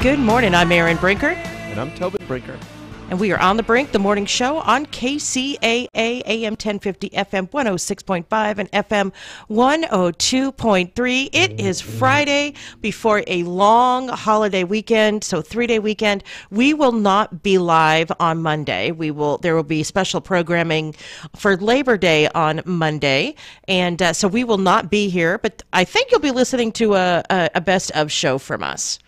Good morning. I'm Aaron Brinker. And I'm Tobin Brinker. And we are on the Brink, the morning show on KCAA, AM 1050, FM 106.5, and FM 102.3. It is Friday before a long holiday weekend, so 3-day weekend. We will not be live on Monday. There will be special programming for Labor Day on Monday, and so we will not be here. But I think you'll be listening to a best of show from us.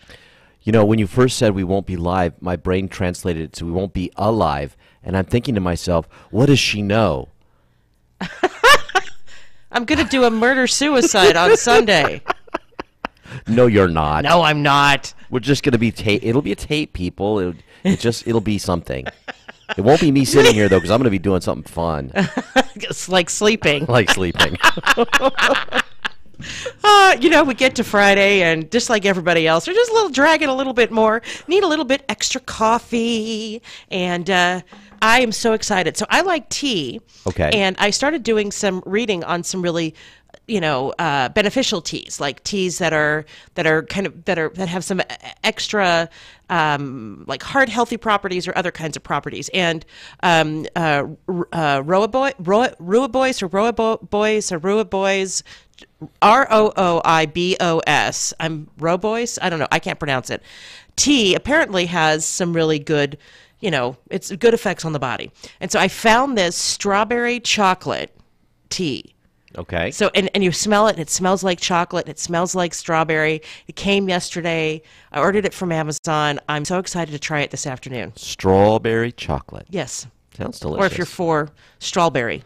You know, when you first said we won't be live, my brain translated it to we won't be alive. And I'm thinking to myself, what does she know? I'm going to do a murder-suicide on Sunday. No, you're not. No, I'm not. We're just going to be tape. It'll be a tape, people. It'll be something. It won't be me sitting here, though, because I'm going to be doing something fun. It's like sleeping. Like sleeping. We get to Friday, and just like everybody else, we're just dragging a little bit more, need a little bit extra coffee, and I am so excited. So I like tea, okay, and I started doing some reading on some really, beneficial teas, like teas that have some extra, like heart healthy properties or other kinds of properties. And Rooibos, ROOIBOS. I'm Robois. I don't know. I can't pronounce it. Tea apparently has some really good, it's good effects on the body. And so I found this strawberry chocolate tea. Okay. So, and you smell it, and it smells like chocolate, and it smells like strawberry. It came yesterday. I ordered it from Amazon. I'm so excited to try it this afternoon. Strawberry chocolate. Yes. Sounds delicious. Or if you're for strawberry.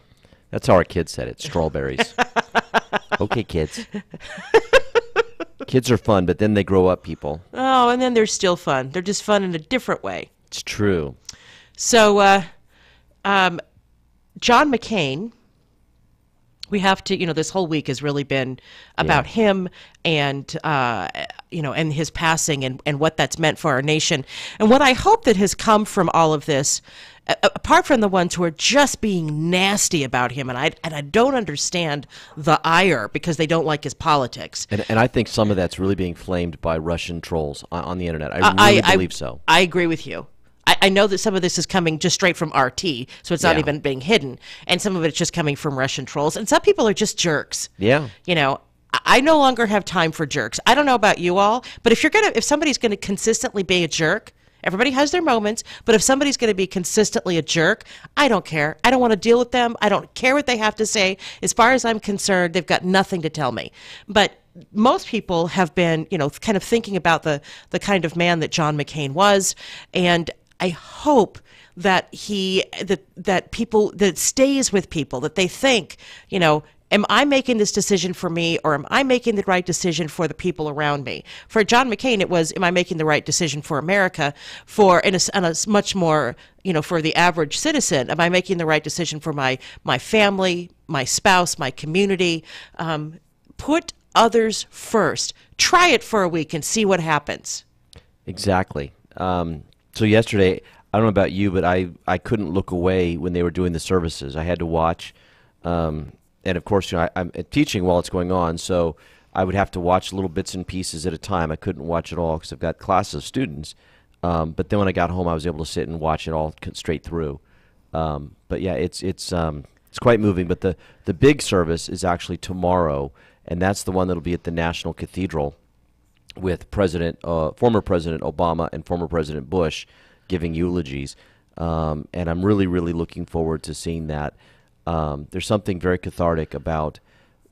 That's how our kids said it, strawberries. Okay, kids. Kids are fun, but then they grow up, people. Oh, and then they're still fun. They're just fun in a different way. It's true. So, John McCain, we have to, this whole week has really been about him and, and his passing and what that's meant for our nation. And what I hope that has come from all of this, apart from the ones who are just being nasty about him, and I don't understand the ire because they don't like his politics. And I think some of that's really being flamed by Russian trolls on the internet. I believe so. I agree with you. I know that some of this is coming just straight from RT, so it's not even being hidden. And some of it's just coming from Russian trolls. And some people are just jerks. Yeah. I no longer have time for jerks. I don't know about you all, but if somebody's going to consistently be a jerk, everybody has their moments, but if somebody's going to be consistently a jerk, I don't care. I don't want to deal with them. I don't care what they have to say. As far as I'm concerned, they've got nothing to tell me. But most people have been, kind of thinking about the kind of man that John McCain was, and I hope that that stays with people, that they think, am I making this decision for me, or am I making the right decision for the people around me? For John McCain, it was, am I making the right decision for America? On a much more, for the average citizen, am I making the right decision for my family, my spouse, my community? Put others first. Try it for a week and see what happens. Exactly. So yesterday, I don't know about you, but I couldn't look away when they were doing the services. I had to watch, and of course, I'm teaching while it's going on, so I would have to watch little bits and pieces at a time. I couldn't watch it all because I've got classes of students. But then when I got home, I was able to sit and watch it all straight through. But yeah, it's quite moving. But the big service is actually tomorrow, and that's the one that'll be at the National Cathedral, with former President Obama and former President Bush giving eulogies. And I'm really, really looking forward to seeing that. There's something very cathartic about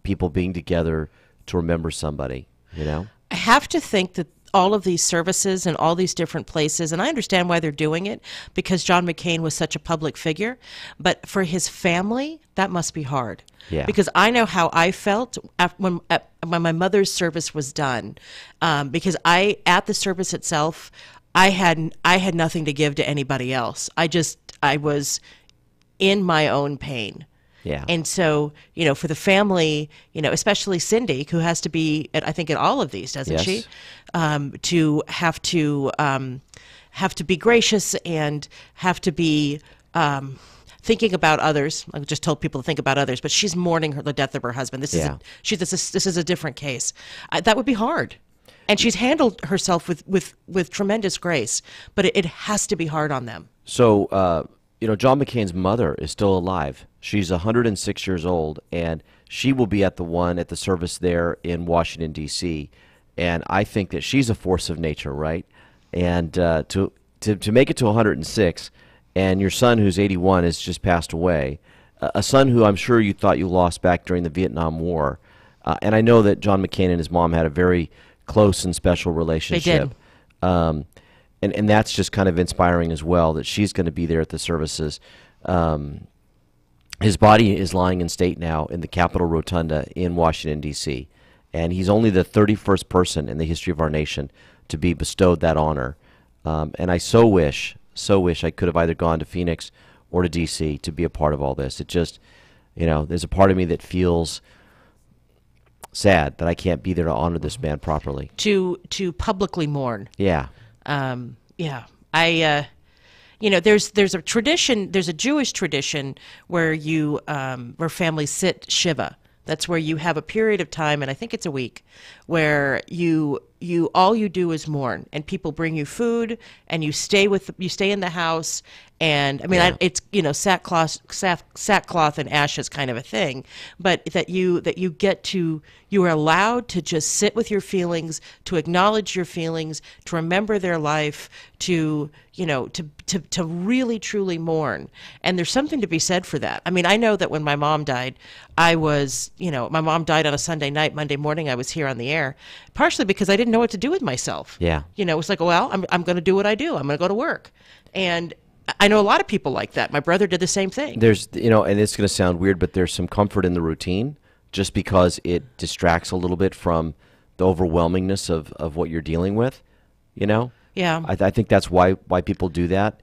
people being together to remember somebody, I have to think that all of these services and all these different places, and I understand why they're doing it, because John McCain was such a public figure, but for his family, that must be hard. Yeah. Because I know how I felt when my mother's service was done, because at the service itself, I had nothing to give to anybody else. I was in my own pain. Yeah. And so, for the family, especially Cindy, who has to be, I think, in all of these, doesn't she? To have to be gracious and have to be thinking about others. I just told people to think about others, but she's mourning the death of her husband. This is a different case. That would be hard. And she's handled herself with tremendous grace, but it has to be hard on them. So, John McCain's mother is still alive. She's 106 years old, and she will be at the service there in Washington, D.C., and I think that she's a force of nature, right? And to make it to 106, and your son, who's 81, has just passed away, a son who I'm sure you thought you lost back during the Vietnam War, and I know that John McCain and his mom had a very close and special relationship. They did. And that's just kind of inspiring as well, that she's going to be there at the services. His body is lying in state now in the Capitol Rotunda in Washington, D.C., and he's only the 31st person in the history of our nation to be bestowed that honor. And I so wish I could have either gone to Phoenix or to D.C. to be a part of all this. It just, there's a part of me that feels sad that I can't be there to honor this man properly. To publicly mourn. Yeah. There's a tradition, there's a Jewish tradition where where families sit Shiva. That's where you have a period of time, and I think it's a week, where all you do is mourn, and people bring you food, and you stay in the house, and I mean, it's sackcloth and ashes kind of a thing, but that you are allowed to just sit with your feelings, to acknowledge your feelings, to remember their life, to really truly mourn. And there's something to be said for that. I mean, I know that when my mom died, my mom died on a Sunday night. Monday morning I was here on the air, partially because I didn't know what to do with myself. Yeah. It was like, well, I'm going to do what I do. I'm going to go to work. And I know a lot of people like that. My brother did the same thing. There's, and it's going to sound weird, but there's some comfort in the routine just because it distracts a little bit from the overwhelmingness of what you're dealing with, Yeah. I think that's why people do that.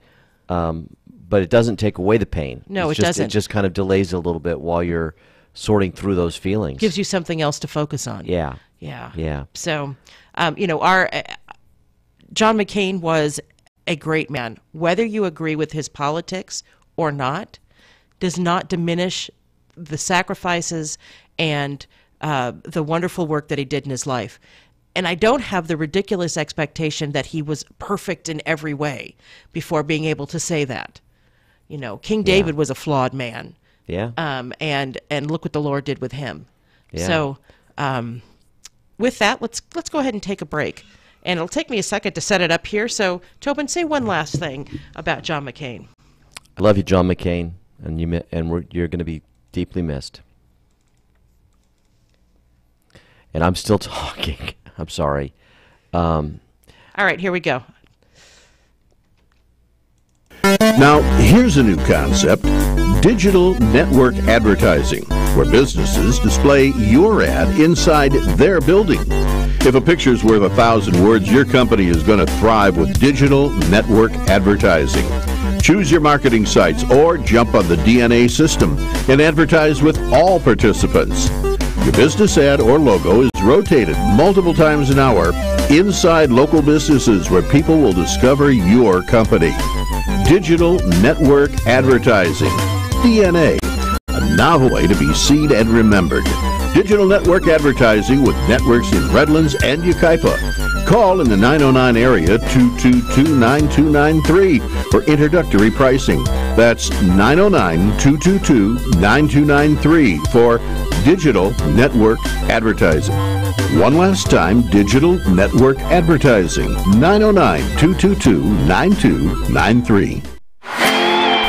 But it doesn't take away the pain. No, it doesn't. It just kind of delays it a little bit while you're sorting through those feelings. Gives you something else to focus on. Yeah. So, John McCain was a great man. Whether you agree with his politics or not, does not diminish the sacrifices and the wonderful work that he did in his life. And I don't have the ridiculous expectation that he was perfect in every way before being able to say that. King David was a flawed man. Yeah. And look what the Lord did with him. Yeah. So, with that, let's go ahead and take a break. And it'll take me a second to set it up here. So, Tobin, say one last thing about John McCain. I love you, John McCain, and you're going to be deeply missed. And I'm still talking. I'm sorry. All right, here we go. Now, here's a new concept: digital network advertising, where businesses display your ad inside their building. If a picture's worth 1,000 words, your company is going to thrive with digital network advertising. Choose your marketing sites or jump on the DNA system and advertise with all participants. Your business ad or logo is rotated multiple times an hour inside local businesses where people will discover your company. Digital network advertising, DNA, a novel way to be seen and remembered. Digital network advertising with networks in Redlands and Yucaipa. Call in the 909 area 222-9293 for introductory pricing. That's 909-222-9293 for digital network advertising. One last time, digital network advertising, 909-222-9293.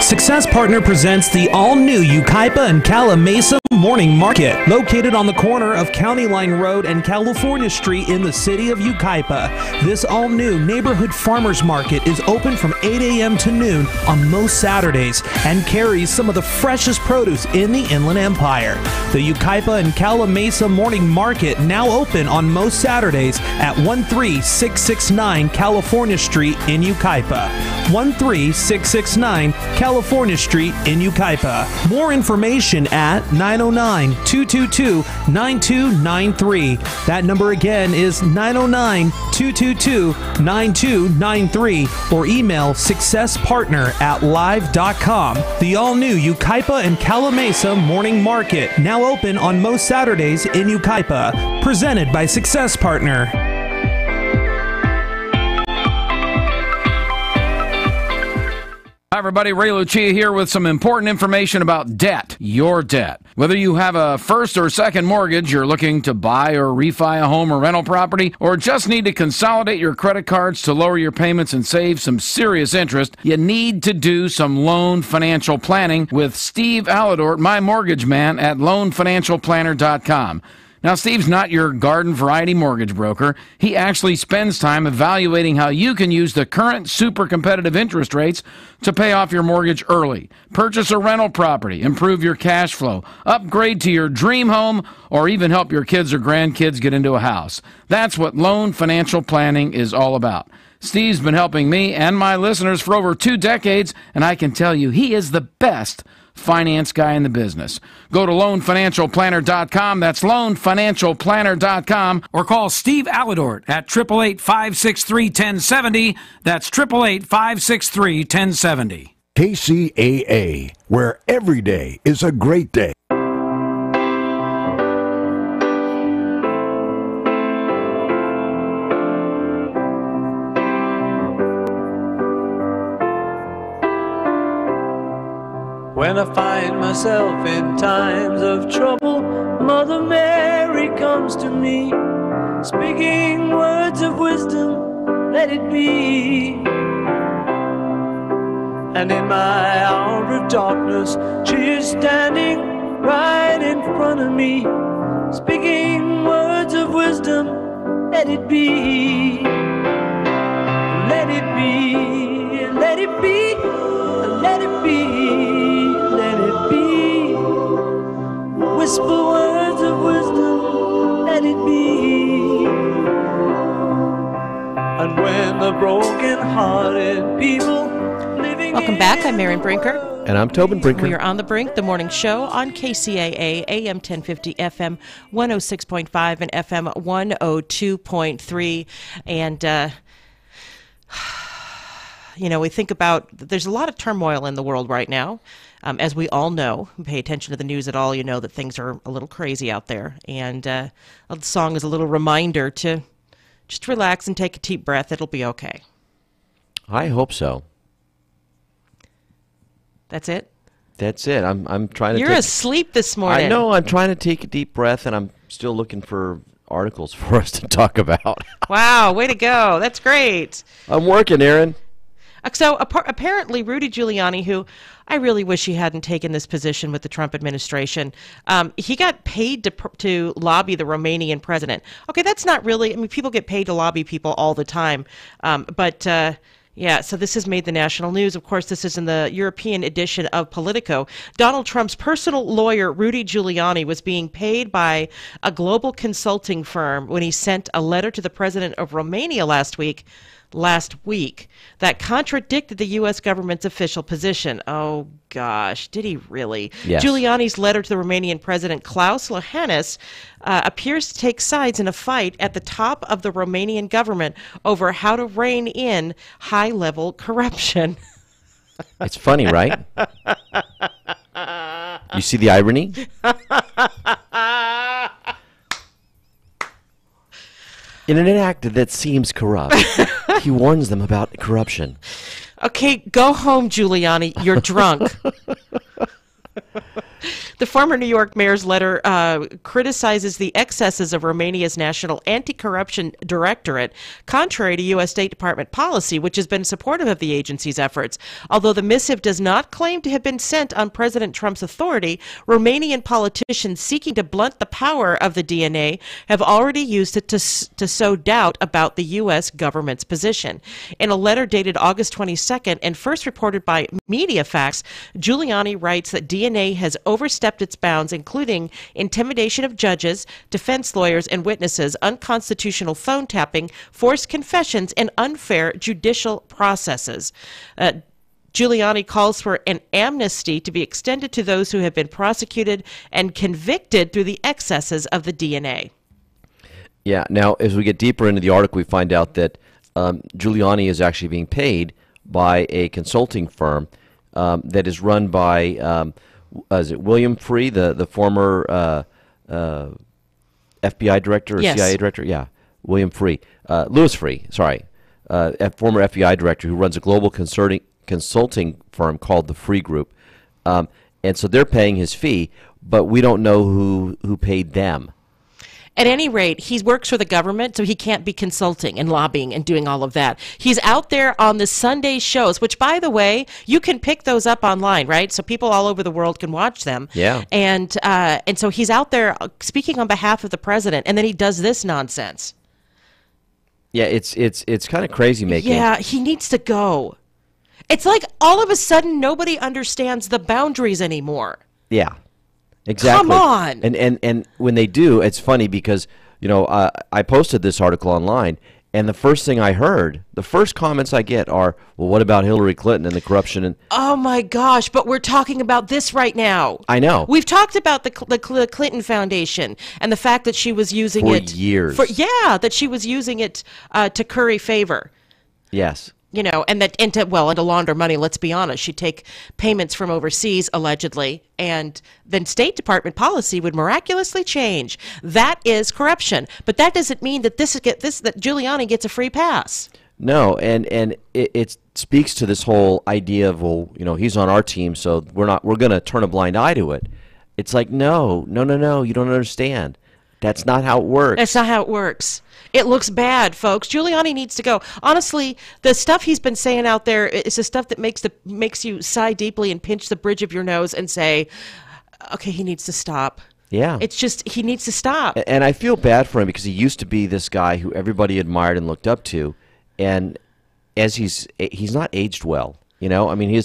Success Partner presents the all-new Yucaipa and Cala Mesa Morning Market, located on the corner of County Line Road and California Street in the city of Yucaipa. This all-new neighborhood farmers market is open from 8 a.m. to noon on most Saturdays and carries some of the freshest produce in the Inland Empire. The Yucaipa and Cala Mesa Morning Market now open on most Saturdays at 13669 California Street in Yucaipa. 13669 California Street in Yucaipa. More information at 909-222-9293. That number again is 909-222-9293 or email successpartner@live.com. The all-new Yucaipa and Cala Mesa Morning Market, now open on most Saturdays in Yucaipa. Presented by Success Partner. Hi, everybody. Ray Lucia here with some important information about debt, your debt. Whether you have a first or second mortgage, you're looking to buy or refi a home or rental property, or just need to consolidate your credit cards to lower your payments and save some serious interest, you need to do some loan financial planning with Steve Alladort, my mortgage man at loanfinancialplanner.com. Now, Steve's not your garden variety mortgage broker. He actually spends time evaluating how you can use the current super competitive interest rates to pay off your mortgage early, purchase a rental property, improve your cash flow, upgrade to your dream home, or even help your kids or grandkids get into a house. That's what loan financial planning is all about. Steve's been helping me and my listeners for over 2 decades, and I can tell you he is the best finance guy in the business. Go to loanfinancialplanner.com. That's loanfinancialplanner.com. Or call Steve Alladort at 888-563-1070. That's 888-563-1070. KCAA, where every day is a great day. When I find myself in times of trouble, Mother Mary comes to me, speaking words of wisdom, let it be. And in my hour of darkness, she is standing right in front of me, speaking words of wisdom, let it be. Let it be, let it be, let it be. Let it be. Whisper words of wisdom, let it be. And when the broken-hearted people living. Welcome back. I'm Marion Brinker. And I'm Tobin Brinker. We are on the Brink, the morning show on KCAA, AM 1050, FM 106.5, and FM 102.3. And, you know, we think about, there's a lot of turmoil in the world right now. As we all know, pay attention to the news at all, you know that things are a little crazy out there. And the song is a little reminder to just relax and take a deep breath. It'll be okay. I hope so. That's it? That's it. I'm trying to. You're asleep this morning. I know. I'm trying to take a deep breath, and I'm still looking for articles for us to talk about. Wow, way to go. That's great. I'm working, Aaron. So apparently Rudy Giuliani, who I really wish he hadn't taken this position with the Trump administration, he got paid to lobby the Romanian president. Okay, that's not really, I mean, people get paid to lobby people all the time. Yeah, so this has made the national news. Of course, this is in the European edition of Politico. Donald Trump's personal lawyer, Rudy Giuliani, was being paid by a global consulting firm when he sent a letter to the president of Romania last week that contradicted the U.S. government's official position. Oh, gosh, did he really? Yes. Giuliani's letter to the Romanian president, Klaus Iohannis, appears to take sides in a fight at the top of the Romanian government over how to rein in high-level corruption. It's funny, right? You see the irony? In an act that seems corrupt, he warns them about corruption. Okay, go home, Giuliani. You're drunk. The former New York mayor's letter criticizes the excesses of Romania's National Anti-Corruption Directorate, contrary to U.S. State Department policy, which has been supportive of the agency's efforts. Although the missive does not claim to have been sent on President Trump's authority, Romanian politicians seeking to blunt the power of the DNA have already used it to sow doubt about the U.S. government's position. In a letter dated August 22nd and first reported by MediaFacts, Giuliani writes that DNA has overstepped its bounds, including intimidation of judges, defense lawyers, and witnesses, unconstitutional phone tapping, forced confessions, and unfair judicial processes. Giuliani calls for an amnesty to be extended to those who have been prosecuted and convicted through the excesses of the DNA. Yeah, now, as we get deeper into the article, we find out that Giuliani is actually being paid by a consulting firm that is run by is it William Free, the former FBI director or Yes. CIA director? Yeah, William Free. Louis Free, sorry. A former FBI director who runs a global consulting consulting firm called the Free Group, and so they're paying his fee, but we don't know who paid them. At any rate, he works for the government, so he can't be consulting and lobbying and doing all of that. He's out there on the Sunday shows, which, by the way, you can pick those up online, right? So people all over the world can watch them. Yeah. And so he's out there speaking on behalf of the president, and then he does this nonsense. Yeah, it's kind of crazy making. Yeah, he needs to go. It's like all of a sudden nobody understands the boundaries anymore. Yeah. Exactly. Come on. And when they do, it's funny because, I posted this article online, and the first thing I heard, the first comments I get are, well, what about Hillary Clinton and the corruption? And oh, my gosh, but we're talking about this right now. I know. We've talked about the Clinton Foundation and the fact that she was using for it. Years. That she was using it to curry favor. Yes. And to launder money, let's be honest. She'd take payments from overseas, allegedly, and then State Department policy would miraculously change. That is corruption. But that doesn't mean that that Giuliani gets a free pass. No, and it speaks to this whole idea of, he's on our team, so we're going to turn a blind eye to it. It's like, no, you don't understand. That's not how it works. That's not how it works. It looks bad, folks. Giuliani needs to go. Honestly, the stuff he's been saying out there is the stuff that makes you sigh deeply and pinch the bridge of your nose and say, okay, he needs to stop. Yeah. It's just, he needs to stop. And I feel bad for him because he used to be this guy who everybody admired and looked up to. And as he's not aged well, I mean,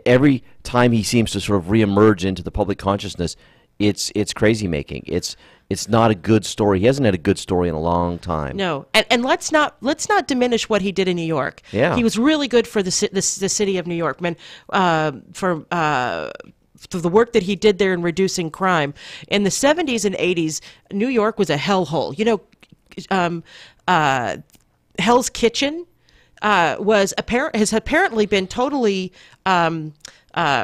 every time he seems to sort of reemerge into the public consciousness, it's crazy making. It's not a good story. He hasn't had a good story in a long time. No, and let's not diminish what he did in New York. Yeah, he was really good for the city of New York, man. For the work that he did there in reducing crime in the 70s and 80s, New York was a hellhole. Hell's Kitchen has apparently been totally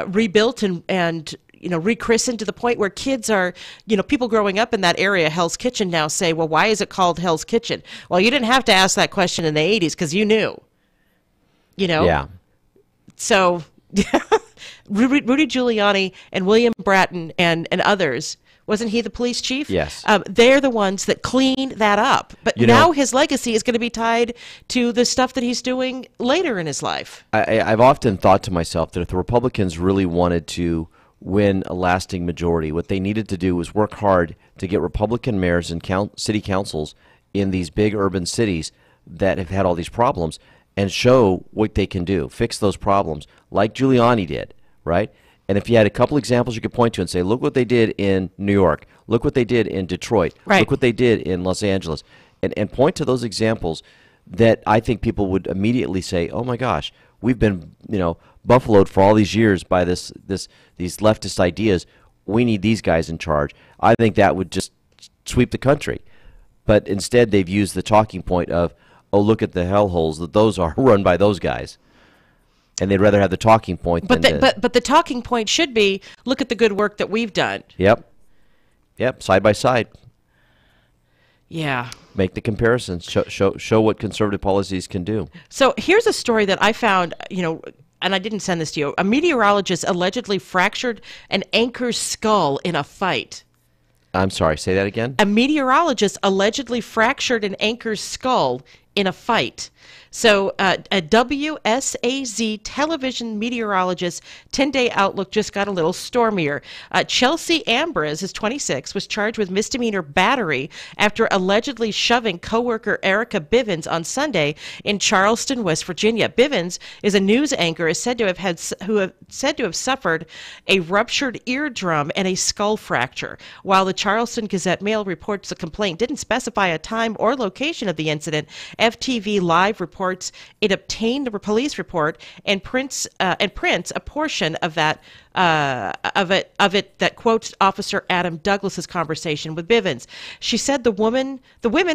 rebuilt and rechristened to the point where kids are, people growing up in that area, Hell's Kitchen, now say, well, why is it called Hell's Kitchen? Well, you didn't have to ask that question in the 80s because you knew. Yeah. So Rudy Giuliani and William Bratton and others, wasn't he the police chief? Yes. They're the ones that cleaned that up. But now his legacy is going to be tied to the stuff that he's doing later in his life. I've often thought to myself that if the Republicans really wanted to win a lasting majority, what they needed to do was work hard to get Republican mayors and city councils in these big urban cities that have had all these problems and show what they can do, fix those problems like Giuliani did, right? And if you had a couple examples you could point to and say, look what they did in New York, look what they did in Detroit, right. Look what they did in Los Angeles, and point to those examples that I think people would immediately say, oh my gosh, we've been, buffaloed for all these years by these leftist ideas. We need these guys in charge. I think that would just sweep the country. But instead, they've used the talking point of, oh, look at the hellholes that those are run by those guys. And they'd rather have the talking point but than but the talking point should be, look at the good work that we've done. Yep, side by side. Yeah. Make the comparisons. Show what conservative policies can do. So here's a story that I found, and I didn't send this to you. A meteorologist allegedly fractured an anchor's skull in a fight. I'm sorry, say that again? A meteorologist allegedly fractured an anchor's skull in a fight. So a WSAZ television meteorologist 10-day outlook just got a little stormier. Chelsea Ambrose, is 26, was charged with misdemeanor battery after allegedly shoving coworker Erica Bivens on Sunday in Charleston, West Virginia. Bivens is a news anchor who is said to have suffered a ruptured eardrum and a skull fracture. While the Charleston Gazette-Mail reports the complaint didn't specify a time or location of the incident, FTV Live reports it obtained the police report and prints a portion of that that quotes Officer Adam Douglas's conversation with Bivens. She said the women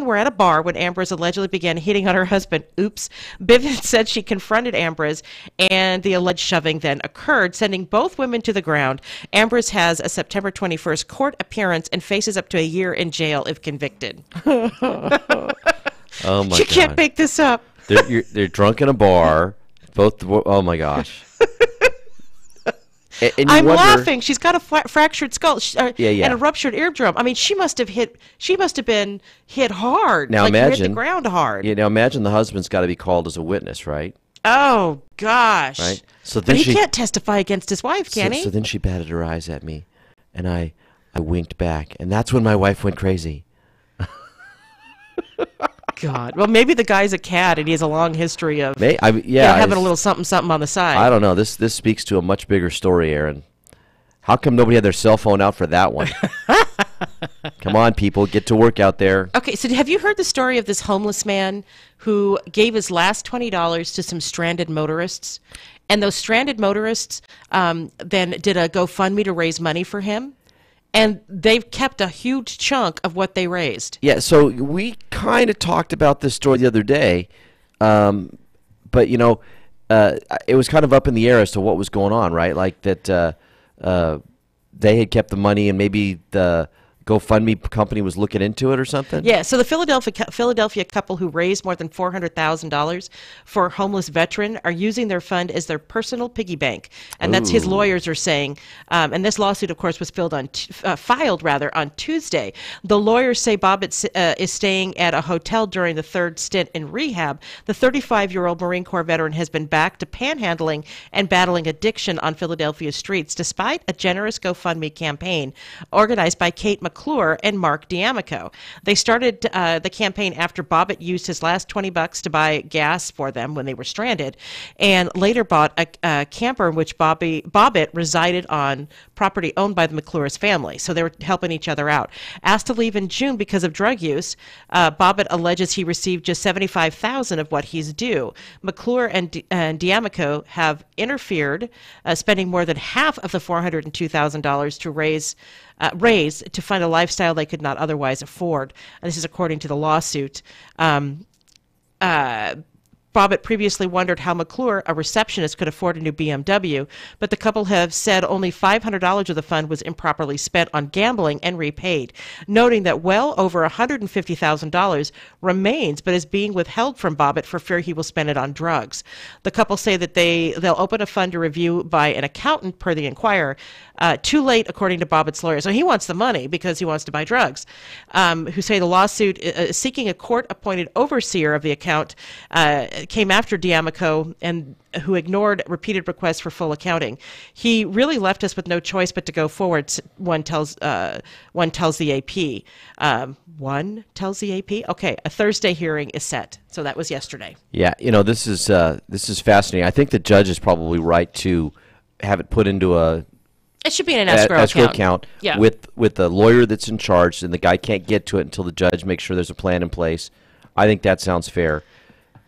were at a bar when Ambrose allegedly began hitting on her husband. Oops. Bivens said she confronted Ambrose and the alleged shoving then occurred, sending both women to the ground. Ambrose has a September 21st court appearance and faces up to a year in jail if convicted. Oh my God. You can't make this up. They're drunk in a bar, Oh my gosh. And I'm wonder, laughing. She's got a fractured skull and Yeah. a ruptured eardrum. I mean, she must have been hit hard. Now like imagine, hit the ground hard. Now imagine the husband's got to be called as a witness, right? Oh gosh. Right. So but then he she can't testify against his wife, can he? So then she batted her eyes at me, and I winked back, and that's when my wife went crazy. God. Well, maybe the guy's a cad, and he has a long history of having a little something on the side. I don't know. This speaks to a much bigger story, Aaron. How come nobody had their cell phone out for that one? Come on, people, get to work out there. Okay, so have you heard the story of this homeless man who gave his last $20 to some stranded motorists? And those stranded motorists then did a GoFundMe to raise money for him? And they've kept a huge chunk of what they raised. Yeah, so we kind of talked about this story the other day, but, it was kind of up in the air as to what was going on, right? Like that they had kept the money and maybe the GoFundMe company was looking into it or something? Yeah, so the Philadelphia couple who raised more than $400,000 for a homeless veteran are using their fund as their personal piggy bank. And that's his lawyers are saying. And this lawsuit, of course, was filed on Tuesday. The lawyers say Bobbitt is staying at a hotel during the third stint in rehab. The 35-year-old Marine Corps veteran has been back to panhandling and battling addiction on Philadelphia streets, despite a generous GoFundMe campaign organized by Kate McClure and Mark D'Amico. They started the campaign after Bobbitt used his last $20 to buy gas for them when they were stranded, and later bought a camper in which Bobbitt resided on property owned by the McClure's family. So they were helping each other out. Asked to leave in June because of drug use, Bobbitt alleges he received just $75,000 of what he's due. McClure and D'Amico have interfered, spending more than half of the $402,000 to raise to fund a lifestyle they could not otherwise afford. And this is according to the lawsuit. Bobbitt previously wondered how McClure, a receptionist, could afford a new BMW, but the couple have said only $500 of the fund was improperly spent on gambling and repaid, noting that well over $150,000 remains but is being withheld from Bobbitt for fear he will spend it on drugs. The couple say that they'll open a fund to review by an accountant, per the Inquirer, too late, according to Bobbitt's lawyer. So he wants the money because he wants to buy drugs, who say the lawsuit seeking a court-appointed overseer of the account came after D'Amico, and who ignored repeated requests for full accounting. He really left us with no choice but to go forward, one tells the AP. One tells the AP? Okay, a Thursday hearing is set. So that was yesterday. Yeah, this is fascinating. I think the judge is probably right to have it put into it should be in an escrow account yeah. with the lawyer that's in charge, and the guy can't get to it until the judge makes sure there's a plan in place. I think that sounds fair.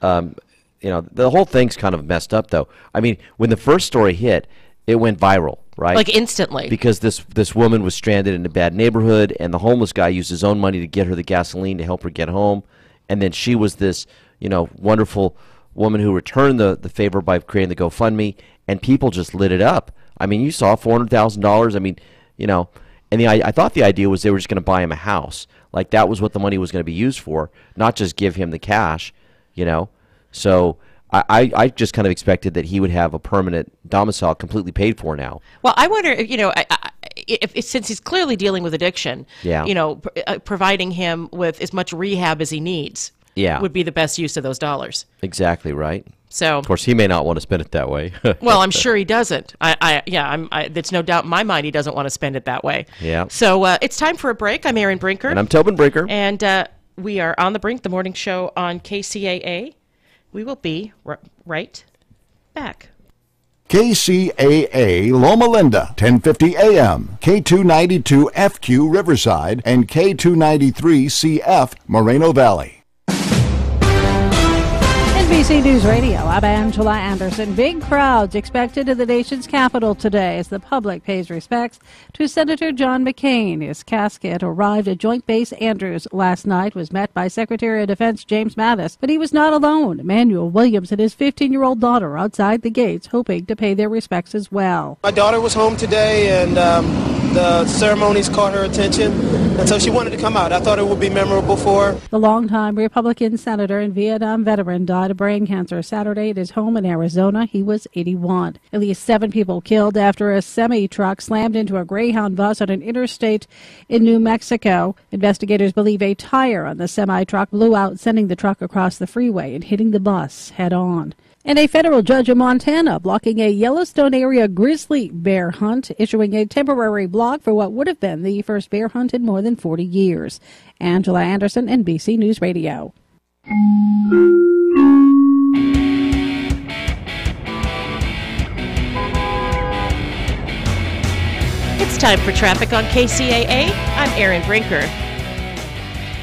The whole thing's kind of messed up, though. I mean, when the first story hit, it went viral, right? Like instantly. Because this woman was stranded in a bad neighborhood, and the homeless guy used his own money to get her the gasoline to help her get home. And then she was this, wonderful woman who returned the favor by creating the GoFundMe, and people just lit it up. I mean, you saw $400,000. I mean, and I thought the idea was they were just going to buy him a house. Like that was what the money was going to be used for, not just give him the cash, So I just kind of expected that he would have a permanent domicile completely paid for now. Well, I wonder, if since he's clearly dealing with addiction, providing him with as much rehab as he needs would be the best use of those dollars. Exactly right. So, of course, he may not want to spend it that way. Well, I'm sure he doesn't. There's no doubt in my mind he doesn't want to spend it that way. Yeah. So it's time for a break. I'm Erin Brinker. And I'm Tobin Brinker. And we are on the Brink, the morning show on KCAA. We will be right back. KCAA Loma Linda, 1050 AM, K292 FQ Riverside, and K293 CF Moreno Valley. NBC News Radio, I'm Angela Anderson. Big crowds expected in the nation's capital today as the public pays respects to Senator John McCain. His casket arrived at Joint Base Andrews last night, was met by Secretary of Defense James Mattis, but he was not alone. Emmanuel Williams and his 15-year-old daughter outside the gates hoping to pay their respects as well. My daughter was home today, and the ceremonies caught her attention, and so she wanted to come out. I thought it would be memorable for her. The longtime Republican senator and Vietnam veteran died of brain cancer Saturday at his home in Arizona. He was 81. At least 7 people killed after a semi-truck slammed into a Greyhound bus on an interstate in New Mexico. Investigators believe a tire on the semi-truck blew out, sending the truck across the freeway and hitting the bus head-on. And a federal judge in Montana blocking a Yellowstone area grizzly bear hunt, issuing a temporary block for what would have been the first bear hunt in more than 40 years. Angela Anderson, NBC News Radio. It's time for traffic on KCAA. I'm Erin Brinker.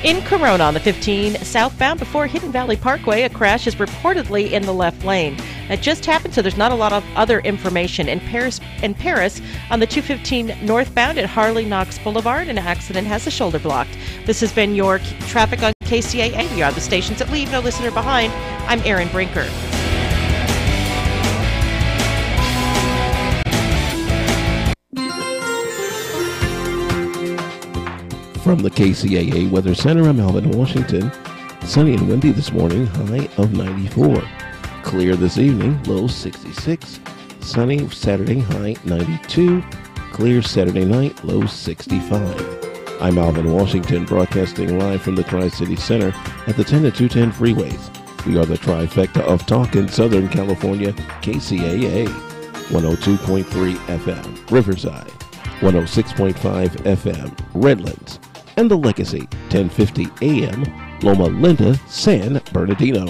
In Corona on the 15 southbound before Hidden Valley Parkway, a crash is reportedly in the left lane. It just happened, so there's not a lot of other information. In Paris on the 215 northbound at Harley Knox Boulevard, an accident has the shoulder blocked. This has been your traffic on KCAA. We are the stations that leave no listener behind. I'm Erin Brinker. From the KCAA Weather Center, I'm Alvin Washington. Sunny and windy this morning, high of 94. Clear this evening, low 66. Sunny Saturday, high 92. Clear Saturday night, low 65. I'm Alvin Washington, broadcasting live from the Tri-City Center at the 10 to 210 freeways. We are the trifecta of talk in Southern California, KCAA, 102.3 FM, Riverside, 106.5 FM, Redlands, and the Legacy, 1050 AM, Loma Linda, San Bernardino.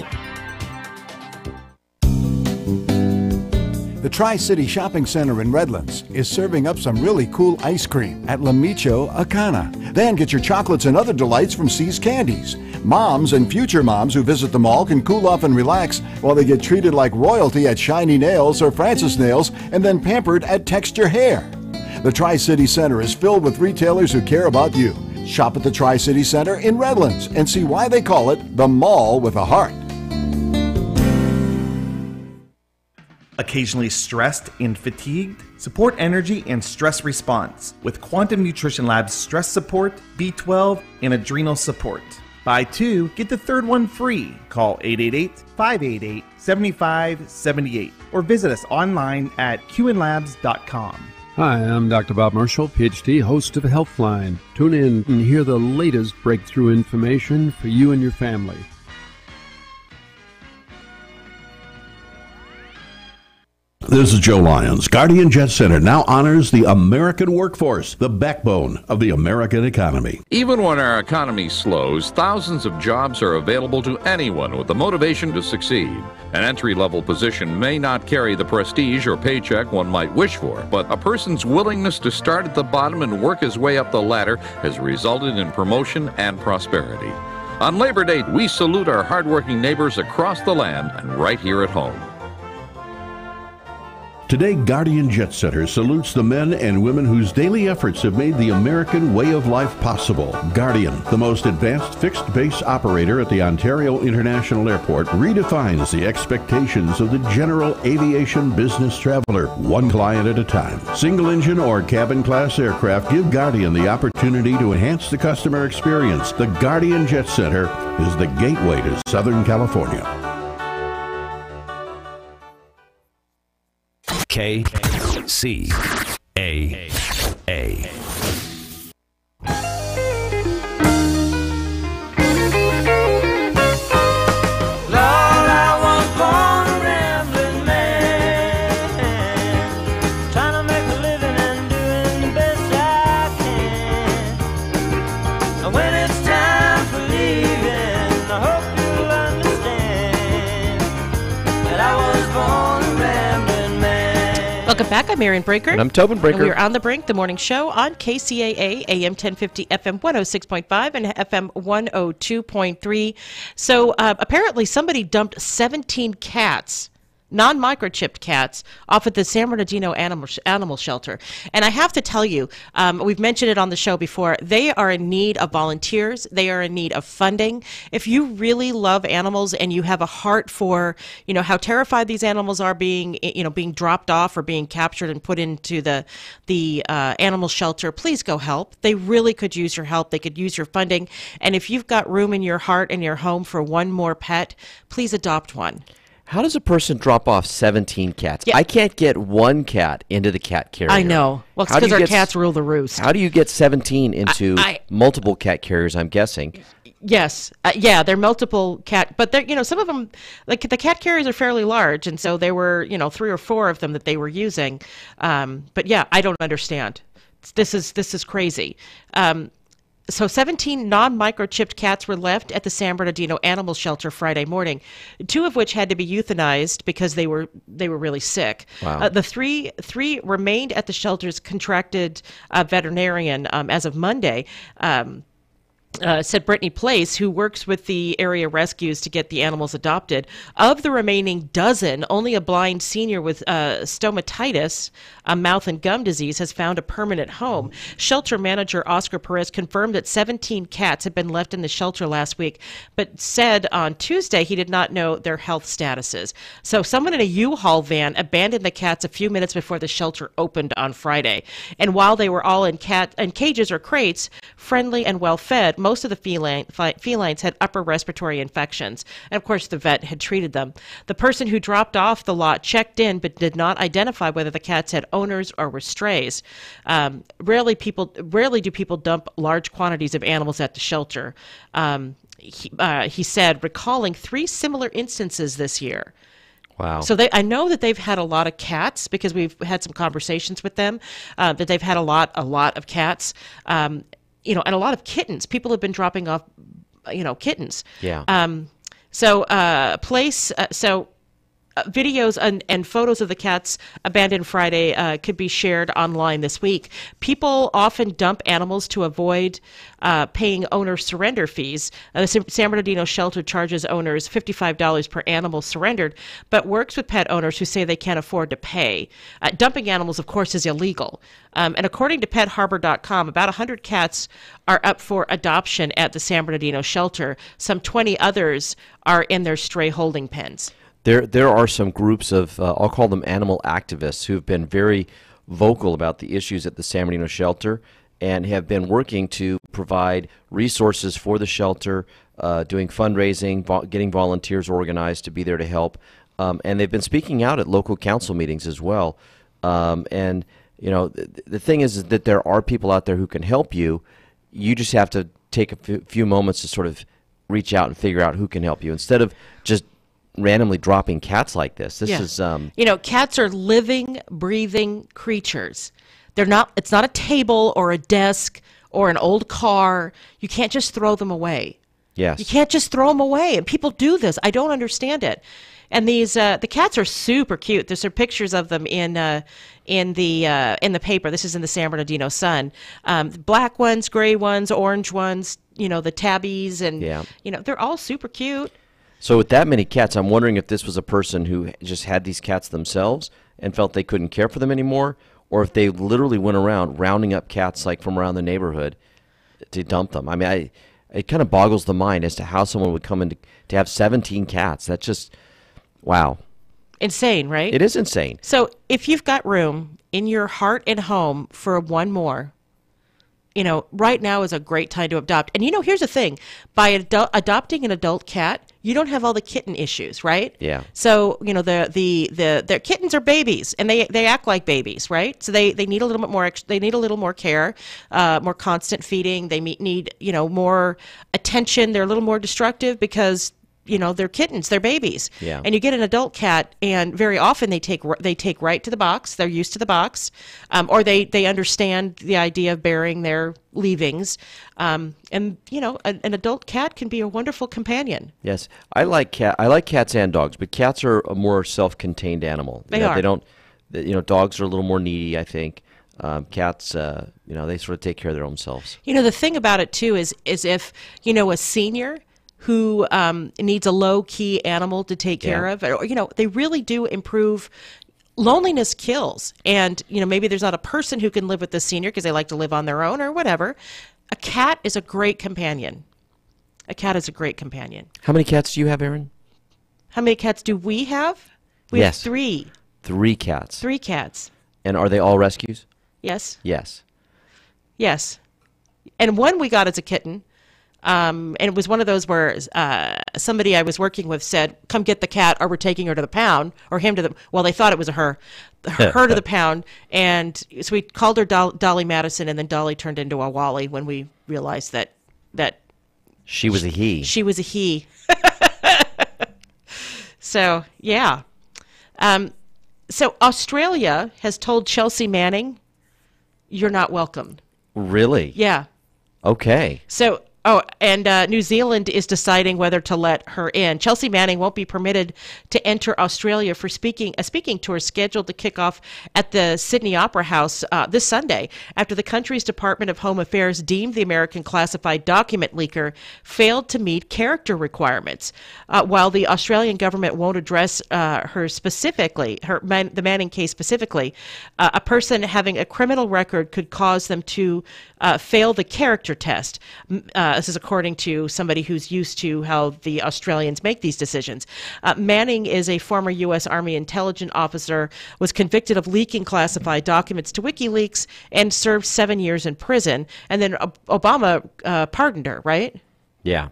The Tri-City Shopping Center in Redlands is serving up some really cool ice cream at La Micho Acana. Then get your chocolates and other delights from C's Candies. Moms and future moms who visit the mall can cool off and relax while they get treated like royalty at Shiny Nails or Francis Nails and then pampered at Texture Hair. The Tri-City Center is filled with retailers who care about you. Shop at the Tri-City Center in Redlands and see why they call it the Mall with a Heart. Occasionally stressed and fatigued? Support energy and stress response with Quantum Nutrition Lab's stress support, B12, and adrenal support. Buy 2, get the third one free. Call 888-588-7578 or visit us online at qnlabs.com. Hi, I'm Dr. Bob Marshall, PhD, host of Healthline. Tune in and hear the latest breakthrough information for you and your family. This is Joe Lyons. Guardian Jet Center now honors the American workforce, the backbone of the American economy. Even when our economy slows, thousands of jobs are available to anyone with the motivation to succeed. An entry-level position may not carry the prestige or paycheck one might wish for, but a person's willingness to start at the bottom and work his way up the ladder has resulted in promotion and prosperity. On Labor Day, we salute our hardworking neighbors across the land and right here at home. Today, Guardian Jet Center salutes the men and women whose daily efforts have made the American way of life possible. Guardian, the most advanced fixed-base operator at the Ontario International Airport, redefines the expectations of the general aviation business traveler, one client at a time. Single-engine or cabin-class aircraft give Guardian the opportunity to enhance the customer experience. The Guardian Jet Center is the gateway to Southern California. KCAA. Welcome back. I'm Erin Brinker. And I'm Tobin Brinker. And we're on the Brink, the morning show on KCAA, AM 1050, FM 106.5, and FM 102.3. So apparently somebody dumped 17 cats non-microchipped cats off at the San Bernardino Animal Shelter. And I have to tell you, we've mentioned it on the show before, they are in need of volunteers. They are in need of funding. If you really love animals and you have a heart for, how terrified these animals are being dropped off or being captured and put into the animal shelter, please go help. They really could use your help. They could use your funding. And if you've got room in your heart and your home for one more pet, please adopt one. How does a person drop off 17 cats? Yeah. I can't get one cat into the cat carrier. I know. Well, it's because our cats rule the roost. How do you get 17 into multiple cat carriers, I'm guessing? Yes. They're multiple cat, but they're, some of them, like the cat carriers are fairly large. And so there were, 3 or 4 of them that they were using. But yeah, I don't understand. This is crazy. So 17 non-microchipped cats were left at the San Bernardino Animal Shelter Friday morning, 2 of which had to be euthanized because they were really sick. Wow. The three remained at the shelter's contracted veterinarian as of Monday. Said Brittany Place, who works with the area rescues to get the animals adopted. Of the remaining dozen, only a blind senior with stomatitis, a mouth and gum disease, has found a permanent home. Shelter manager Oscar Perez confirmed that 17 cats had been left in the shelter last week, but said on Tuesday he did not know their health statuses. So someone in a U-Haul van abandoned the cats a few minutes before the shelter opened on Friday. And while they were all in cages or crates, friendly and well-fed, most of the felines had upper respiratory infections. And of course, the vet had treated them. The person who dropped off the lot checked in but did not identify whether the cats had owners or were strays. Rarely do people dump large quantities of animals at the shelter. He said, recalling 3 similar instances this year. Wow. So I know that they've had a lot of cats because we've had some conversations with them, that they've had a lot of cats. And a lot of kittens. People have been dropping off, kittens. Yeah. Videos and photos of the cats abandoned Friday could be shared online this week. People often dump animals to avoid paying owner surrender fees. The San Bernardino shelter charges owners $55 per animal surrendered, but works with pet owners who say they can't afford to pay. Dumping animals, of course, is illegal. And according to PetHarbor.com, about 100 cats are up for adoption at the San Bernardino shelter. Some 20 others are in their stray holding pens. There are some groups of, I'll call them animal activists, who've been very vocal about the issues at the San Bernardino shelter and have been working to provide resources for the shelter, doing fundraising, getting volunteers organized to be there to help. And they've been speaking out at local council meetings as well. The thing is that there are people out there who can help you. You just have to take a few moments to sort of reach out and figure out who can help you instead of just randomly dropping cats like this. This is cats are living, breathing creatures. It's not a table or a desk or an old car. You can't just throw them away. Yes. You can't just throw them away, and people do this. I don't understand it. And these the cats are super cute. There's some pictures of them in the paper. This is in the San Bernardino Sun. Black ones, gray ones, orange ones. The tabbies, and they're all super cute. So with that many cats, I'm wondering if this was a person who just had these cats themselves and felt they couldn't care for them anymore, or if they literally went around rounding up cats like from around the neighborhood to dump them. I mean, it kind of boggles the mind as to how someone would come in to have 17 cats. That's just, wow. Insane, right? It is insane. So if you've got room in your heart and home for one more, right now is a great time to adopt. And here's the thing: by adopting an adult cat, you don't have all the kitten issues, right? Yeah. So their kittens are babies, and they act like babies, right? So they need a little bit more. They need a little more care, more constant feeding. They need more attention. They're a little more destructive because they're kittens, they're babies. Yeah. And you get an adult cat, and very often they take right to the box. They're used to the box, or they understand the idea of burying their leavings. And an adult cat can be a wonderful companion. Yes, I like cats and dogs, but cats are a more self-contained animal. They are. They don't. Dogs are a little more needy, I think. Cats, they sort of take care of their own selves. The thing about it too is if a senior who needs a low-key animal to take care of. Or, they really do improve. Loneliness kills. And, maybe there's not a person who can live with the senior because they like to live on their own or whatever. A cat is a great companion. A cat is a great companion. How many cats do you have, Aaron? How many cats do we have? We have 3. 3 cats. 3 cats. And are they all rescues? Yes. Yes. Yes. And one we got as a kitten. And it was one of those where somebody I was working with said, come get the cat or we're taking her to the pound, or him to the, well, they thought it was her to the pound. And so we called her Dolly Madison, and then Dolly turned into a Wally when we realized that she was a he. She was a he. So, yeah. So Australia has told Chelsea Manning, you're not welcome. Really? Yeah. Okay. So, and New Zealand is deciding whether to let her in. Chelsea Manning won't be permitted to enter Australia for a speaking tour scheduled to kick off at the Sydney Opera House this Sunday after the country's Department of Home Affairs deemed the American classified document leaker failed to meet character requirements. While the Australian government won't address her specifically, the Manning case specifically, a person having a criminal record could cause them to fail the character test. This is according to somebody who's used to how the Australians make these decisions. Manning is a former U.S. Army intelligence officer, was convicted of leaking classified documents to WikiLeaks, and served 7 years in prison. And then Obama pardoned her, right? Yeah.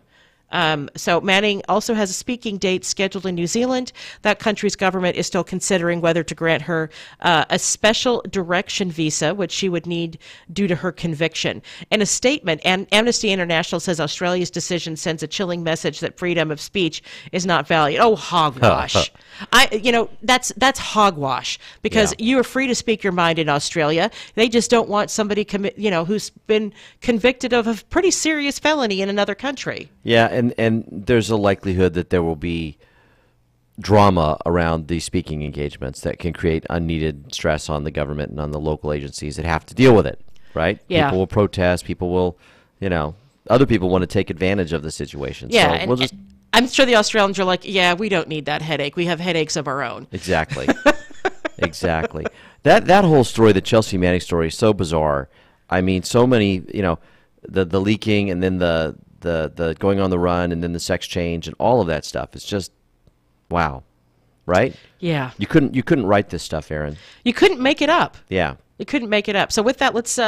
So Manning also has a speaking date scheduled in New Zealand. That country's government is still considering whether to grant her a special direction visa, which she would need due to her conviction. In a statement, Amnesty International says Australia's decision sends a chilling message that freedom of speech is not valued. Oh, hogwash. That's hogwash, because you are free to speak your mind in Australia. They just don't want somebody who's been convicted of a pretty serious felony in another country. Yeah, and there's a likelihood that there will be drama around these speaking engagements that can create unneeded stress on the government and on the local agencies that have to deal with it, right? Yeah. People will protest. People will, other people want to take advantage of the situation. Yeah, so we'll just. I'm sure the Australians are like, yeah, we don't need that headache. We have headaches of our own. Exactly. Exactly. That whole story, the Chelsea Manning story, is so bizarre. I mean, so many, the leaking, and then the going on the run, and then the sex change, and all of that stuff. It's just, wow, right? Yeah. You couldn't write this stuff, Aaron. You couldn't make it up. Yeah. You couldn't make it up. So with that, let's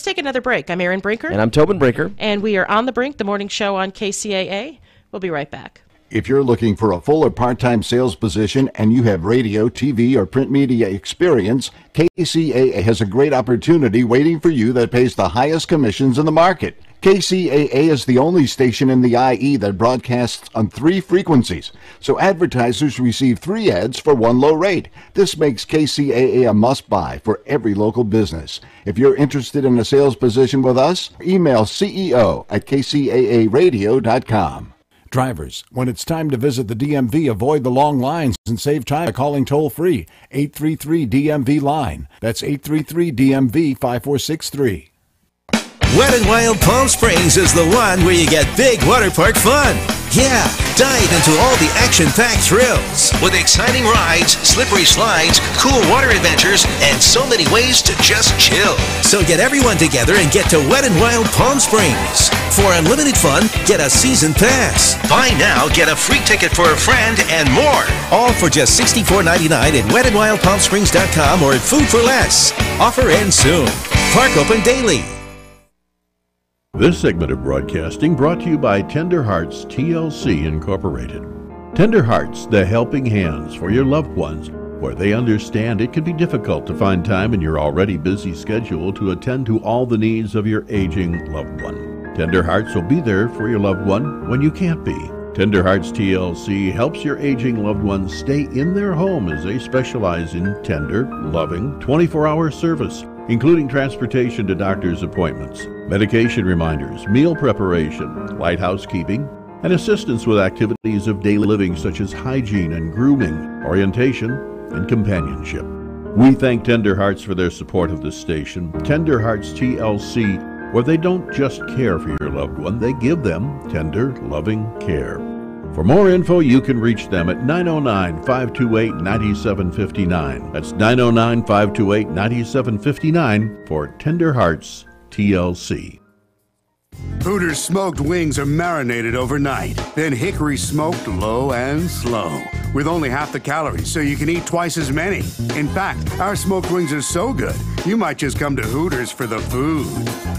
take another break. I'm Aaron Brinker. And I'm Tobin Brinker. And we are On the Brink, the morning show on KCAA. We'll be right back. If you're looking for a full or part-time sales position and you have radio, TV, or print media experience, KCAA has a great opportunity waiting for you that pays the highest commissions in the market. KCAA is the only station in the IE that broadcasts on 3 frequencies, so advertisers receive 3 ads for 1 low rate. This makes KCAA a must-buy for every local business. If you're interested in a sales position with us, email CEO@kcaaradio.com. Drivers, when it's time to visit the DMV, avoid the long lines and save time by calling toll-free 833-DMV-LINE. That's 833-DMV-5463. Wet n Wild Palm Springs is the one where you get big water park fun. Yeah, dive into all the action-packed thrills with exciting rides, slippery slides, cool water adventures, and so many ways to just chill. So get everyone together and get to Wet n Wild Palm Springs. For unlimited fun, get a season pass. Buy now, get a free ticket for a friend, and more. All for just $64.99 at wetandwildpalmsprings.com or at Food for Less. Offer ends soon. Park open daily. This segment of broadcasting brought to you by Tender Hearts TLC Incorporated. Tender Hearts, the helping hands for your loved ones, where they understand it can be difficult to find time in your already busy schedule to attend to all the needs of your aging loved one. Tender Hearts will be there for your loved one when you can't be. Tender Hearts TLC helps your aging loved ones stay in their home as they specialize in tender, loving, 24-hour service, including transportation to doctor's appointments, medication reminders, meal preparation, light housekeeping, and assistance with activities of daily living such as hygiene and grooming, orientation, and companionship. We thank Tender Hearts for their support of this station. Tender Hearts TLC where they don't just care for your loved one, they give them tender, loving care. For more info, you can reach them at 909-528-9759. That's 909-528-9759 for Tender Hearts TLC. Hooters smoked wings are marinated overnight, then hickory smoked low and slow, with only half the calories, so you can eat twice as many. In fact, our smoked wings are so good, you might just come to Hooters for the food.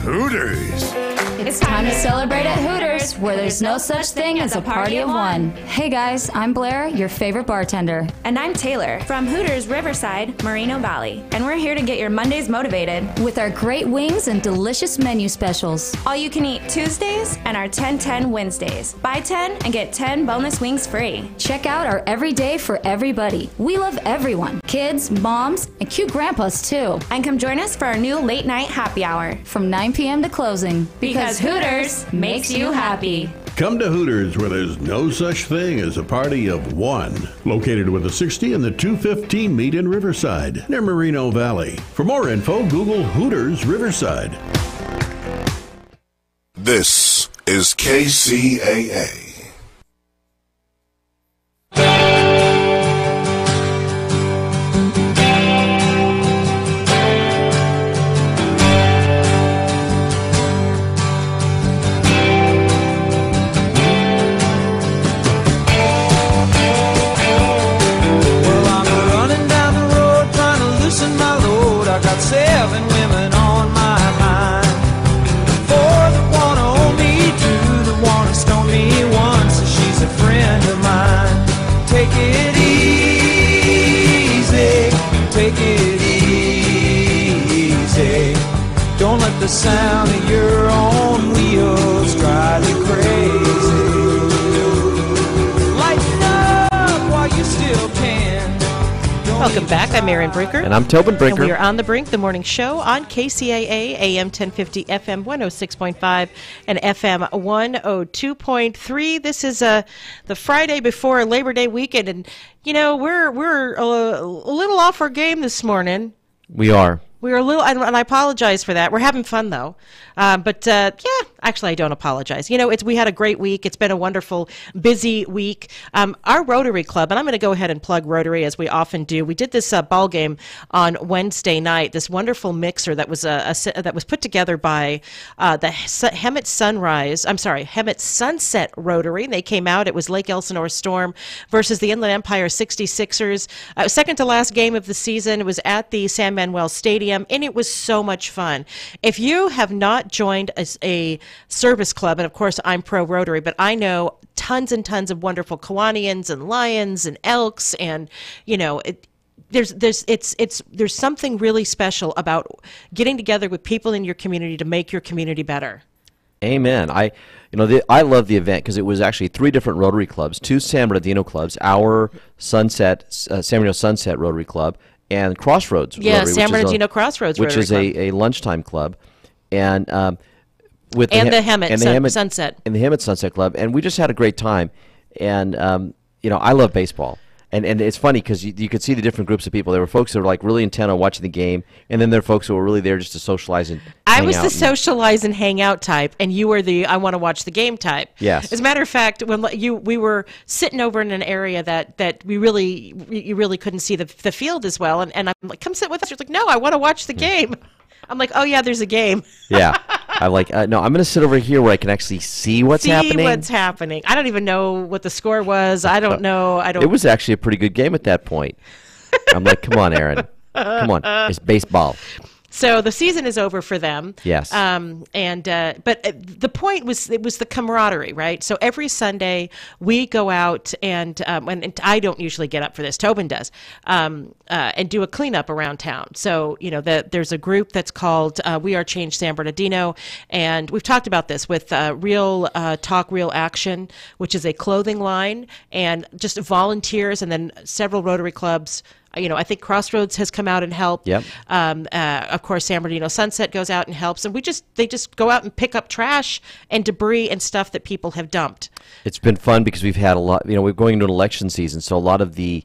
Hooters! It's time to celebrate at Hooters, where there's no such thing as a party of one. Hey guys, I'm Blair, your favorite bartender. And I'm Taylor, from Hooters Riverside, Moreno Valley. And we're here to get your Mondays motivated with our great wings and delicious menu specials. All you can eat Tuesdays and our 10-10 Wednesdays. Buy 10 and get 10 boneless wings free. Check out our Everyday for Everybody. We love everyone. Kids, moms, and cute grandpas too. And come join us for our new late night happy hour. From 9 p.m. to closing. Because Hooters makes you happy. Come to Hooters, where there's no such thing as a party of one. Located where the 60 and the 215 meet in Riverside, near Moreno Valley. For more info, Google Hooters Riverside. This is KCAA. The sound of your own wheels drive you crazy. Lighten up while you still can. Welcome back. I'm Erin Brinker. And I'm Tobin Brinker. And we are on the Brink, the morning show on KCAA, AM 1050, FM 106.5, and FM 102.3. This is the Friday before Labor Day weekend, and you know we're a little off our game this morning. We are. We were a little, and I apologize for that. We're having fun though, but actually, I don't apologize. You know, we had a great week. It's been a wonderful, busy week. Our Rotary Club, and I'm going to go ahead and plug Rotary as we often do. We did this ball game on Wednesday night. This wonderful mixer that was that was put together by the Hemet Sunset Rotary. They came out. It was Lake Elsinore Storm versus the Inland Empire 66ers. Second to last game of the season. It was at the San Manuel Stadium. And it was so much fun. If you have not joined a service club, and of course I'm pro Rotary, but I know tons and tons of wonderful Kiwanians and Lions and Elks, and you know there's something really special about getting together with people in your community to make your community better. Amen. I love the event because it was actually 3 different Rotary clubs, 2 San Bernardino clubs, our San Bernardino Sunset Rotary Club, and Crossroads Rotary, San Bernardino Crossroads Rotary, which is a lunchtime club, and with the Hemet Sunset and the Hemet Sunset Club, and we just had a great time. And I love baseball, and it's funny because you could see the different groups of people. There were folks that were like really intent on watching the game, and then there were folks who were really there just to socialize and I was the socialize and hang out type, and you were the I want to watch the game type. Yes. As a matter of fact, when we were sitting over in an area that you really couldn't see the field as well, and I'm like, come sit with us. You're like, no, I want to watch the game. I'm like, oh yeah, there's a game. Yeah. I'm like, no, I'm going to sit over here where I can actually see what's happening. I don't even know what the score was. I don't know. It was actually a pretty good game at that point. I'm like, come on, Aaron. Come on. It's baseball. So the season is over for them. Yes. But the point was, it was the camaraderie, right? So every Sunday we go out and I don't usually get up for this. Tobin does, and do a cleanup around town. So, there's a group that's called We Are Change San Bernardino. And we've talked about this with Real Talk, Real Action, which is a clothing line, and just volunteers, and then several Rotary clubs. I think Crossroads has come out and helped. Yep. Of course, San Bernardino Sunset goes out and helps, and they just go out and pick up trash and debris and stuff that people have dumped. It's been fun because we've had a lot. We're going into an election season, so a lot of the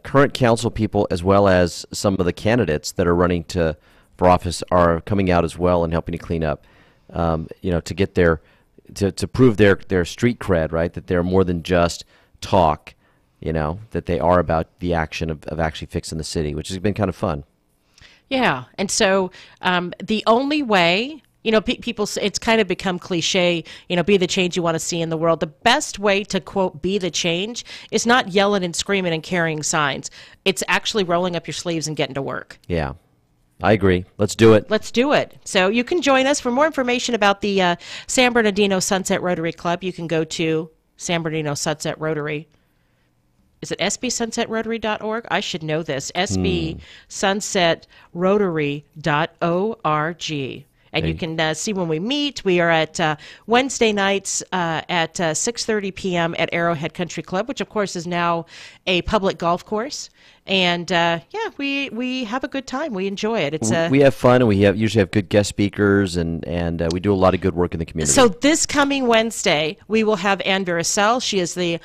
current council people, as well as some of the candidates that are running for office, are coming out as well and helping to clean up. to get to prove their street cred, right? That they're more than just talk, that they are about the action of actually fixing the city, which has been kind of fun. Yeah, and so the only way, people, it's kind of become cliche, be the change you want to see in the world. The best way to, quote, be the change is not yelling and screaming and carrying signs. It's actually rolling up your sleeves and getting to work. Yeah, I agree. Let's do it. Let's do it. So you can join us. For more information about the San Bernardino Sunset Rotary Club, you can go to San Bernardino Sunset Rotary. Is it sbsunsetrotary.org? I should know this. sbsunsetrotary.org. And you can see when we meet. We are at Wednesday nights at 6:30 p.m. at Arrowhead Country Club, which, of course, is now a public golf course. And, we have a good time. We enjoy it. We have fun, and we usually have good guest speakers, and we do a lot of good work in the community. So this coming Wednesday, we will have Ann Vericel. She is the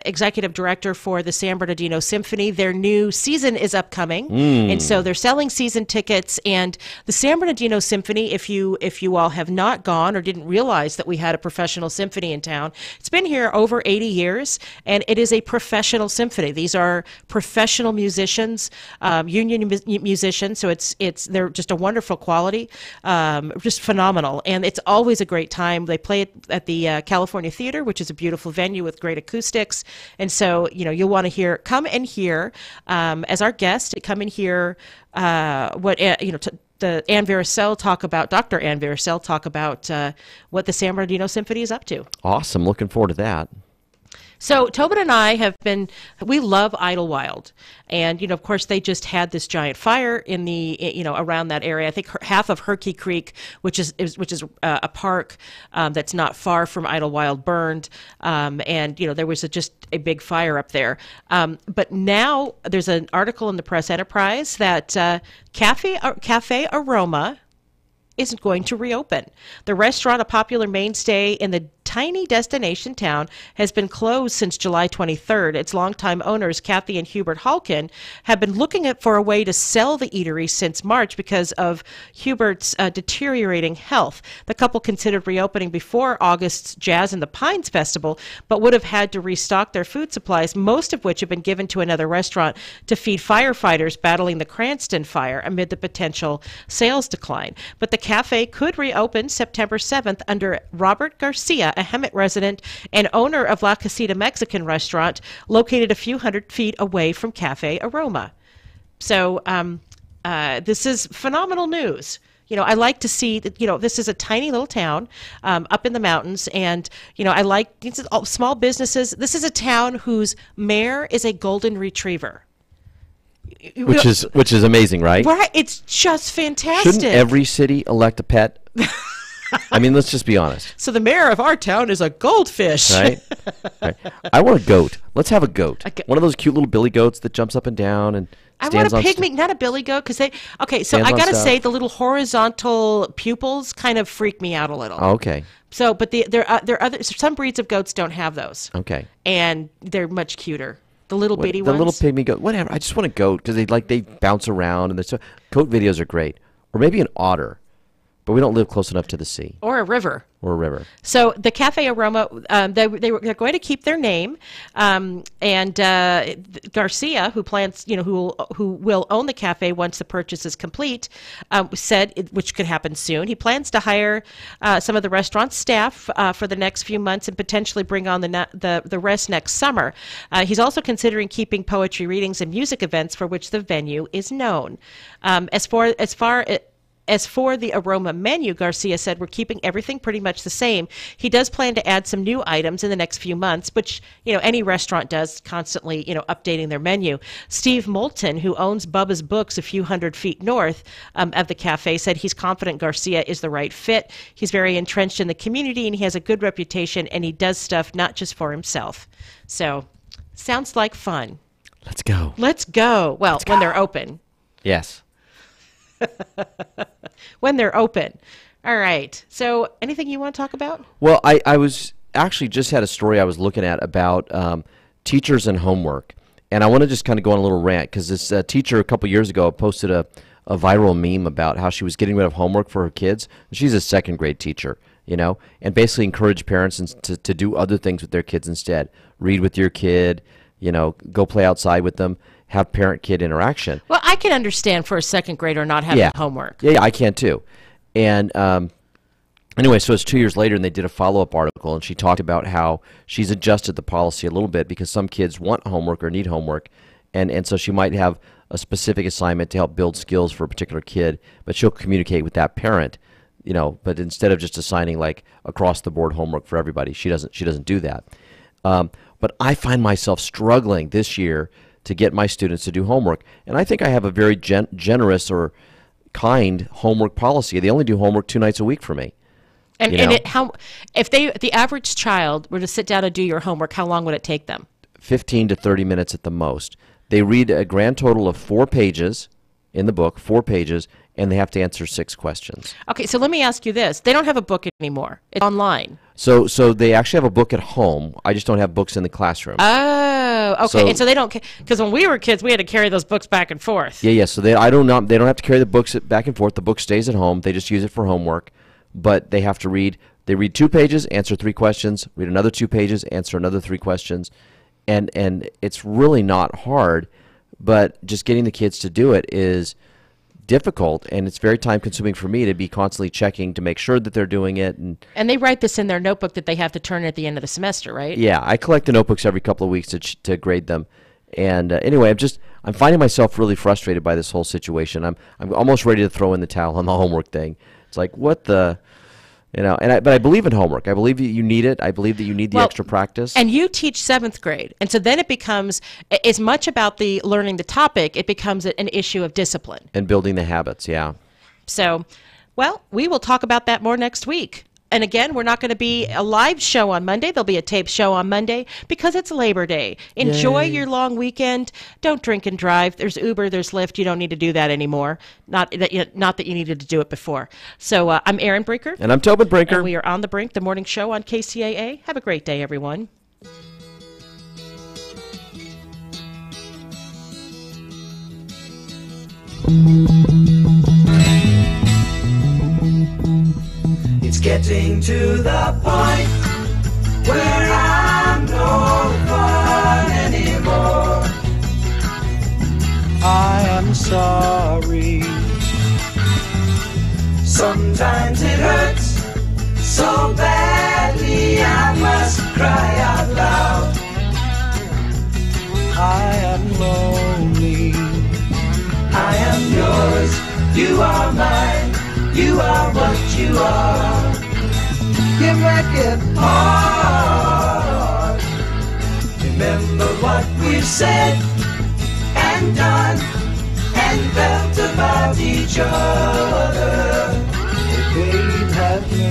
executive director for the San Bernardino Symphony. Their new season is upcoming, and so they're selling season tickets. And the San Bernardino Symphony, if you all have not gone or didn't realize that we had a professional symphony in town, it's been here over 80 years, and it is a professional symphony. These are professional musicians, union musicians, so they're just a wonderful quality, just phenomenal, and it's always a great time. They play it at the California Theater, which is a beautiful venue with great acoustics, and so you'll want to come and hear as our guest, come and hear what the Ann Vericel talk about, Dr. Ann Vericel talk about what the San Bernardino Symphony is up to. Awesome, looking forward to that. So Tobin and I we love Idlewild. And, of course, they just had this giant fire in around that area. I think half of Herky Creek, which is a park that's not far from Idlewild, burned. And, there was just a big fire up there. But now there's an article in the Press Enterprise that Cafe Aroma isn't going to reopen. The restaurant, a popular mainstay in the tiny destination town, has been closed since July 23rd. Its longtime owners, Kathy and Hubert Halkin, have been looking for a way to sell the eatery since March because of Hubert's deteriorating health. The couple considered reopening before August's Jazz in the Pines Festival, but would have had to restock their food supplies, most of which have been given to another restaurant to feed firefighters battling the Cranston fire amid the potential sales decline. But the cafe could reopen September 7th under Robert Garcia, a Hemet resident and owner of La Casita Mexican restaurant located a few hundred feet away from Cafe Aroma. So this is phenomenal news. I like to see that, this is a tiny little town up in the mountains, and, I like small businesses. This is a town whose mayor is a golden retriever. Which is amazing, right? Right. It's just fantastic. Shouldn't every city elect a pet? I mean, let's just be honest. So the mayor of our town is a goldfish. Right? I want a goat. Let's have a goat. One of those cute little billy goats that jumps up and down and stands on. I want a pygmy, not a billy goat, because so I got to say the little horizontal pupils kind of freak me out a little. Oh, okay. So, but there are some breeds of goats don't have those. Okay. And they're much cuter. The little bitty ones. The little pygmy goat. Whatever. I just want a goat because they bounce around, and goat videos are great. Or maybe an otter. But we don't live close enough to the sea. Or a river. So the Cafe Aroma, they're going to keep their name, and Garcia, who plans, who will own the cafe once the purchase is complete, said, which could happen soon, he plans to hire some of the restaurant staff for the next few months and potentially bring on the rest next summer. He's also considering keeping poetry readings and music events for which the venue is known. As for the Aroma menu, Garcia said, we're keeping everything pretty much the same. He does plan to add some new items in the next few months, which, any restaurant does, constantly, updating their menu. Steve Moulton, who owns Bubba's Books a few hundred feet north of the cafe, said he's confident Garcia is the right fit. He's very entrenched in the community, and he has a good reputation, and he does stuff not just for himself. So, sounds like fun. Let's go. Well, when they're open. Yes. When they're open. All right. So anything you want to talk about? Well, I was actually just had a story I was looking at about teachers and homework. And I want to just kind of go on a little rant because this teacher a couple years ago posted a a viral meme about how she was getting rid of homework for her kids. She's a second grade teacher, and basically encourage parents to do other things with their kids instead. Read with your kid, go play outside with them, have parent-kid interaction. Well, I can understand for a second grader not having homework. Yeah, I can too. And anyway, so it's 2 years later, and they did a follow-up article, and she talked about how she's adjusted the policy a little bit because some kids want homework or need homework, and so she might have a specific assignment to help build skills for a particular kid, but she'll communicate with that parent, but instead of just assigning like across-the-board homework for everybody, she doesn't do that. But I find myself struggling this year to get my students to do homework, and I think I have a very generous or kind homework policy. They only do homework 2 nights a week for me. And if the average child were to sit down and do your homework, how long would it take them? 15 to 30 minutes at the most. They read a grand total of 4 pages in the book, 4 pages, and they have to answer 6 questions. Okay, so let me ask you this. They don't have a book anymore. It's online. So they actually have a book at home. I just don't have books in the classroom. Oh, okay. And so they don't, because when we were kids, we had to carry those books back and forth. Yeah. So they don't have to carry the books back and forth. The book stays at home. They just use it for homework, but they have to read. They read 2 pages, answer 3 questions. Read another 2 pages, answer another 3 questions, and it's really not hard, but just getting the kids to do it is difficult, and it's very time consuming for me to be constantly checking to make sure that they're doing it. And they write this in their notebook that they have to turn at the end of the semester, right? Yeah, I collect the notebooks every couple of weeks to grade them. And anyway, I'm finding myself really frustrated by this whole situation. I'm almost ready to throw in the towel on the homework thing. It's like, what the, but I believe in homework. I believe that you need it. I believe that you need the extra practice. And you teach 7th grade. And so then it becomes as much about the learning the topic, it becomes an issue of discipline. And building the habits, yeah. So, well, we will talk about that more next week. And again, we're not going to be a live show on Monday. There'll be a taped show on Monday because it's Labor Day. Enjoy your long weekend. Don't drink and drive. There's Uber, there's Lyft. You don't need to do that anymore. Not that you needed to do it before. So I'm Erin Brinker. And I'm Tobin Brinker. And we are On the Brink, the morning show on KCAA. Have a great day, everyone. It's getting to the point where I'm no fun anymore. I am sorry. Sometimes it hurts so badly I must cry out loud. I am lonely. I am yours. You are mine. You are what you are. You make it hard. Remember what we've said and done and felt about each other. Babe, have learned.